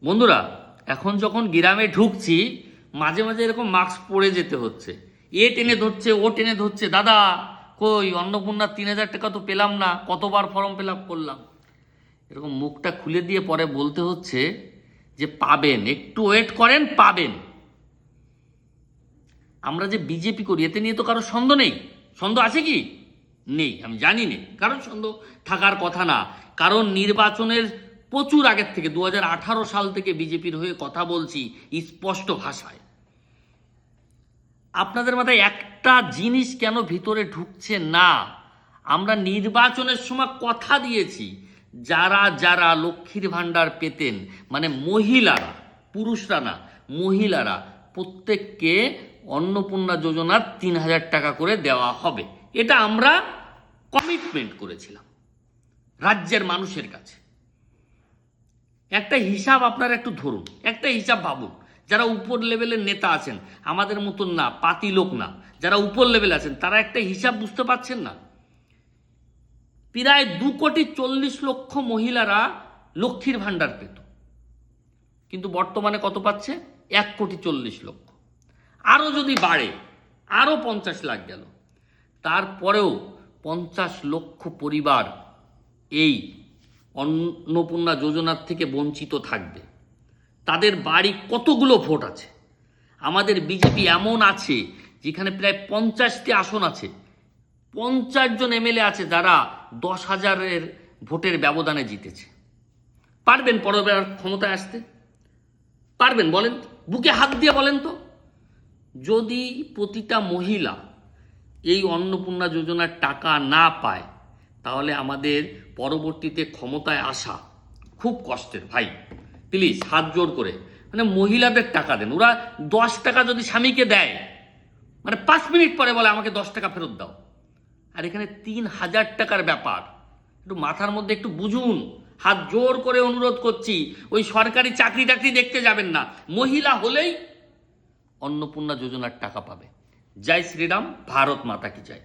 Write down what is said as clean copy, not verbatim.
বন্ধুরা, এখন যখন গ্রামে ঢুকছি মাঝে মাঝে এরকম মাস্ক পরে যেতে হচ্ছে। এ টেনে ধরছে, ও টেনে ধরছে, দাদা কই অন্নপূর্ণার 3,000 টাকা তো পেলাম না, কতবার ফর্ম ফিল আপ করলাম। এরকম মুখটা খুলে দিয়ে পরে বলতে হচ্ছে যে পাবেন, একটু ওয়েট করেন, পাবেন। আমরা যে বিজেপি করি এতে নিয়ে তো কারো সন্দেহ নেই। সন্দেহ আছে কি? নেই, আমি জানি না, কারণ সন্দেহ থাকার কথা না। কারণ নির্বাচনের প্রচুর আগের থেকে 2018 সাল থেকে বিজেপির হয়ে কথা বলছি স্পষ্ট ভাষায়। আপনাদের মাথায় একটা জিনিস কেন ভিতরে ঢুকছে না? আমরা নির্বাচনের সময় কথা দিয়েছি যারা যারা লক্ষ্মীর ভাণ্ডার পেতেন, মানে মহিলারা, পুরুষরা না, মহিলারা, প্রত্যেককে অন্নপূর্ণা যোজনার 3,000 টাকা করে দেওয়া হবে। এটা আমরা কমিটমেন্ট করেছিলাম রাজ্যের মানুষের কাছে। একটা হিসাব আপনারা একটু ধরুন, একটা হিসাব ভাবুন। যারা উপর লেভেলের নেতা আছেন, আমাদের মতন না, পাতি লোক না, যারা উপর লেভেলে আছেন তারা একটা হিসাব বুঝতে পারছেন না? প্রায় 2,40,00,000 মহিলারা লক্ষ্মীর ভাণ্ডার পেত, কিন্তু বর্তমানে কত পাচ্ছে? 1,40,00,000। আরও যদি বাড়ে, আরও 50 লাখ গেল, তারপরেও 50 লক্ষ পরিবার এই অন্নপূর্ণা যোজনার থেকে বঞ্চিত থাকবে। তাদের বাড়ি কতগুলো ভোট আছে। আমাদের বিজেপি এমন আছে যেখানে প্রায় 50টি আসন আছে, 50 জন এমএলএ আছে যারা 10,000-এর ভোটের ব্যবধানে জিতেছে। পারবেন পরবার ক্ষমতায় আসতে? পারবেন? বলেন, বুকে হাত দিয়ে বলেন তো। যদি প্রতিটা মহিলা এই অন্নপূর্ণা যোজনার টাকা না পায়, তাহলে আমাদের পরবর্তীতে ক্ষমতায় আসা খুব কষ্টের। ভাই প্লিজ হাত জোর করে, মানে মহিলাদের টাকা দেন। ওরা 10 টাকা যদি স্বামীকে দেয়, মানে 5 মিনিট পরে বলে আমাকে 10 টাকা ফেরত দাও। আর এখানে 3,000 টাকার ব্যাপার। একটু মাথার মধ্যে একটু বুঝুন। হাত জোর করে অনুরোধ করছি, ওই সরকারি চাকরি টাকরি দেখতে যাবেন না। মহিলা হলেই অন্নপূর্ণা যোজনার টাকা পাবে। জয় শ্রীরাম, ভারত মাতা কি জয়।